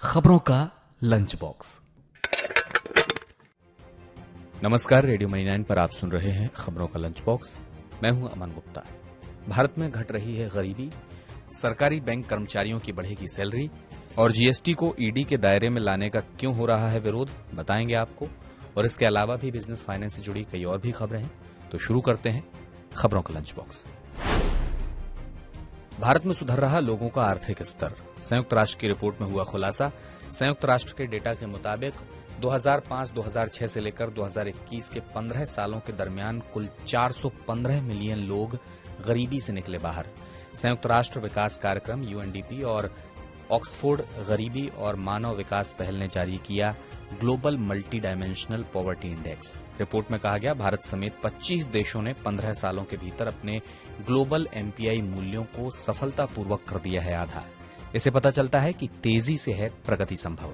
खबरों का lunch box. नमस्कार, रेडियो मनी 9 पर आप सुन रहे हैं खबरों का लंच बॉक्स। मैं हूं अमन गुप्ता। भारत में घट रही है गरीबी, सरकारी बैंक कर्मचारियों की बढ़ेगी सैलरी और जीएसटी को ईडी के दायरे में लाने का क्यों हो रहा है विरोध, बताएंगे आपको। और इसके अलावा भी बिजनेस फाइनेंस से जुड़ी कई और भी खबरें हैं। तो शुरू करते हैं खबरों का लंच बॉक्स। भारत में सुधर रहा लोगों का आर्थिक स्तर। संयुक्त राष्ट्र की रिपोर्ट में हुआ खुलासा। संयुक्त राष्ट्र के डेटा के मुताबिक 2005-2006 से लेकर 2021 के 15 सालों के दरमियान कुल 415 मिलियन लोग गरीबी से निकले बाहर। संयुक्त राष्ट्र विकास कार्यक्रम यूएनडीपी और ऑक्सफोर्ड गरीबी और मानव विकास पहल ने जारी किया global multi dimensional poverty index. Report में कहा गया भारत समेत 25 देशों ने 15 सालों के भीतर अपने ग्लोबल एमपीआई मूल्यों को सफलतापूर्वक कर दिया है आधा। इससे पता चलता है कि तेजी से है प्रगति संभव।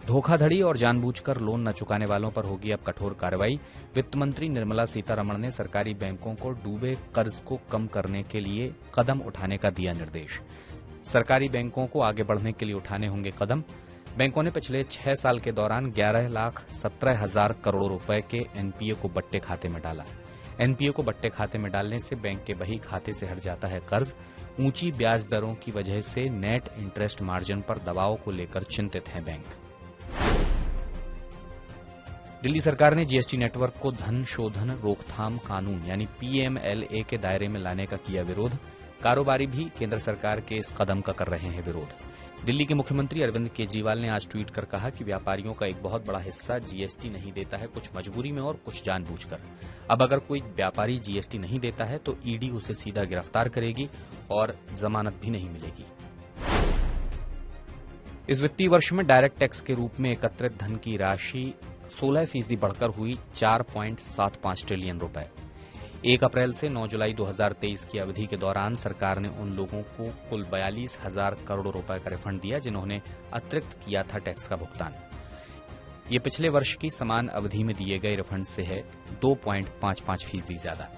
धोखाधड़ी और जानबूझकर लोन न चुकाने वालों पर होगी अब कठोर कार्रवाई। वित्त मंत्री निर्मला सीतारमण ने सरकारी बैंकों को डूबे कर्ज को कम करने के लिए कदम उठाने का दिया निर्देश। सरकारी बैंकों को आगे बढ़ने के लिए उठाने होंगे कदम। बैंकों ने पिछले 6 साल के दौरान 11,17,000 करोड़ रुपए के एनपीए को बट्टे खाते में डाला। एनपीए को बट्टे खाते में डालने से बैंक के बही खाते से हट जाता है कर्ज। ऊंची ब्याज दरों की वजह से नेट इंटरेस्ट मार्जिन पर दबाव को लेकर चिंतित है बैंक। दिल्ली सरकार ने जीएसटी नेटवर्क को धन शोधन रोकथाम कानून यानी पीएमएलए के दायरे में लाने का किया विरोध। कारोबारी भी केंद्र सरकार के इस कदम का कर रहे हैं विरोध। दिल्ली के मुख्यमंत्री अरविंद केजरीवाल ने आज ट्वीट कर कहा कि व्यापारियों का एक बहुत बड़ा हिस्सा जीएसटी नहीं देता है, कुछ मजबूरी में और कुछ जानबूझकर। अब अगर कोई व्यापारी जीएसटी नहीं देता है तो ईडी उसे सीधा गिरफ्तार करेगी और जमानत भी नहीं मिलेगी। इस वित्तीय वर्ष में डायरेक्ट टैक्स के रूप में एकत्रित धन की राशि 16% बढ़कर हुई 4.75 ट्रिलियन रुपए। 1 अप्रैल से 9 जुलाई 2023 की अवधि के दौरान सरकार ने उन लोगों को कुल 42,000 करोड़ रुपए का रिफंड दिया जिन्होंने अतिरिक्त किया था टैक्स का भुगतान। ये पिछले वर्ष की समान अवधि में दिए गए रिफंड से है 2.55% ज्यादा।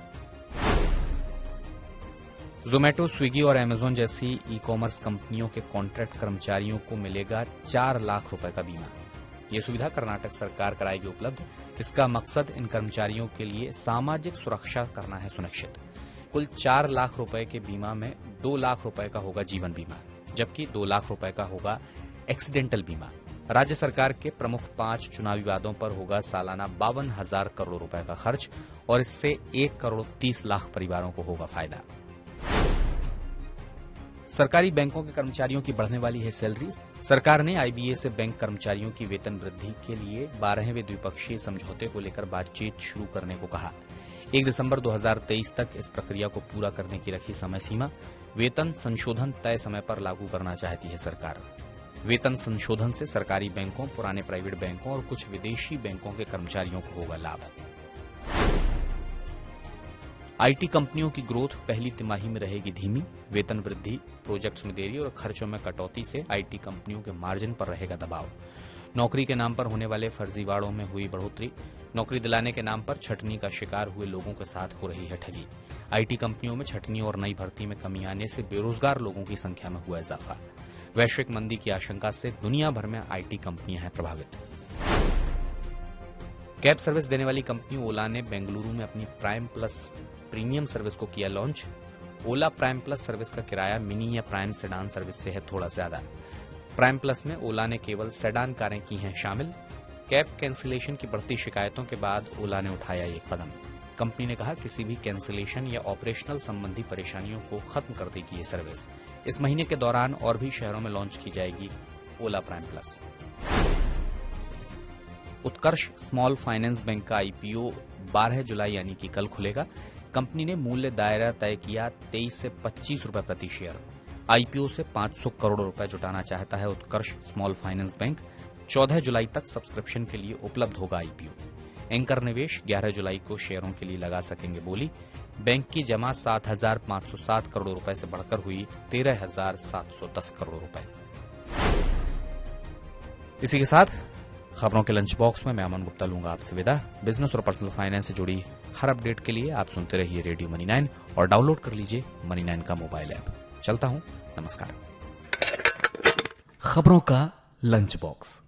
जोमेटो, स्विगी और अमेजॉन जैसी ई कॉमर्स कंपनियों के कॉन्ट्रैक्ट कर्मचारियों को मिलेगा 4 लाख रुपए का बीमा। ये सुविधा कर्नाटक सरकार कराएगी उपलब्ध। इसका मकसद इन कर्मचारियों के लिए सामाजिक सुरक्षा करना है सुनिश्चित। कुल 4 लाख रुपए के बीमा में 2 लाख रुपए का होगा जीवन बीमा, जबकि 2 लाख रुपए का होगा एक्सीडेंटल बीमा। राज्य सरकार के प्रमुख 5 चुनावी वादों पर होगा सालाना 52,000 करोड़ रुपए का खर्च और इससे 1 करोड़ 30 लाख परिवारों को होगा फायदा। सरकारी बैंकों के कर्मचारियों की बढ़ने वाली है सैलरी। सरकार ने आईबीए से बैंक कर्मचारियों की वेतन वृद्धि के लिए 12वें द्विपक्षीय समझौते को लेकर बातचीत शुरू करने को कहा। 1 दिसंबर 2023 तक इस प्रक्रिया को पूरा करने की रखी समय सीमा। वेतन संशोधन तय समय पर लागू करना चाहती है सरकार। वेतन संशोधन से सरकारी बैंकों, पुराने प्राइवेट बैंकों और कुछ विदेशी बैंकों के कर्मचारियों को होगा लाभ। आईटी कंपनियों की ग्रोथ पहली तिमाही में रहेगी धीमी। वेतन वृद्धि, प्रोजेक्ट्स में देरी और खर्चों में कटौती से आईटी कंपनियों के मार्जिन पर रहेगा दबाव। नौकरी के नाम पर होने वाले फर्जीवाड़ों में हुई बढ़ोतरी। नौकरी दिलाने के नाम पर छटनी का शिकार हुए लोगों के साथ हो रही है ठगी। आईटी कंपनियों में छटनी और नई भर्ती में कमी आने से बेरोजगार लोगों की संख्या में हुआ इजाफा। वैश्विक मंदी की आशंका से दुनिया भर में आईटी कंपनियां हैं प्रभावित। कैब सर्विस देने वाली कंपनी ओला ने बेंगलुरु में अपनी प्राइम प्लस प्रीमियम सर्विस को किया लॉन्च। ओला प्राइम प्लस सर्विस का किराया मिनी या प्राइम सेडान सर्विस से है थोड़ा ज्यादा। प्राइम प्लस में ओला ने केवल सेडान कारें की हैं शामिल। कैब कैंसिलेशन की बढ़ती शिकायतों के बाद ओला ने उठाया ये कदम। कंपनी ने कहा किसी भी कैंसिलेशन या ऑपरेशनल संबंधी परेशानियों को खत्म कर देगी ये सर्विस। इस महीने के दौरान और भी शहरों में लॉन्च की जाएगी ओला प्राइम प्लस। उत्कर्ष स्मॉल फाइनेंस बैंक का आईपीओ 12 जुलाई यानी कि कल खुलेगा। कंपनी ने मूल्य दायरा तय किया 23 से 25 रुपए प्रति शेयर। आईपीओ से 500 करोड़ रुपए जुटाना चाहता है उत्कर्ष स्मॉल फाइनेंस बैंक। 14 जुलाई तक सब्सक्रिप्शन के लिए उपलब्ध होगा आईपीओ। एंकर निवेश 11 जुलाई को शेयरों के लिए लगा सकेंगे बोली। बैंक की जमा 7,507 करोड़ रुपए से बढ़कर हुई 13,710 करोड़ रुपए। इसी के साथ खबरों के लंच बॉक्स में मैं अमन गुप्ता लूंगा आपसे विदा। बिजनेस और पर्सनल फाइनेंस से जुड़ी हर अपडेट के लिए आप सुनते रहिए रेडियो मनी 9 और डाउनलोड कर लीजिए मनी 9 का मोबाइल ऐप। चलता हूं, नमस्कार। खबरों का लंच बॉक्स।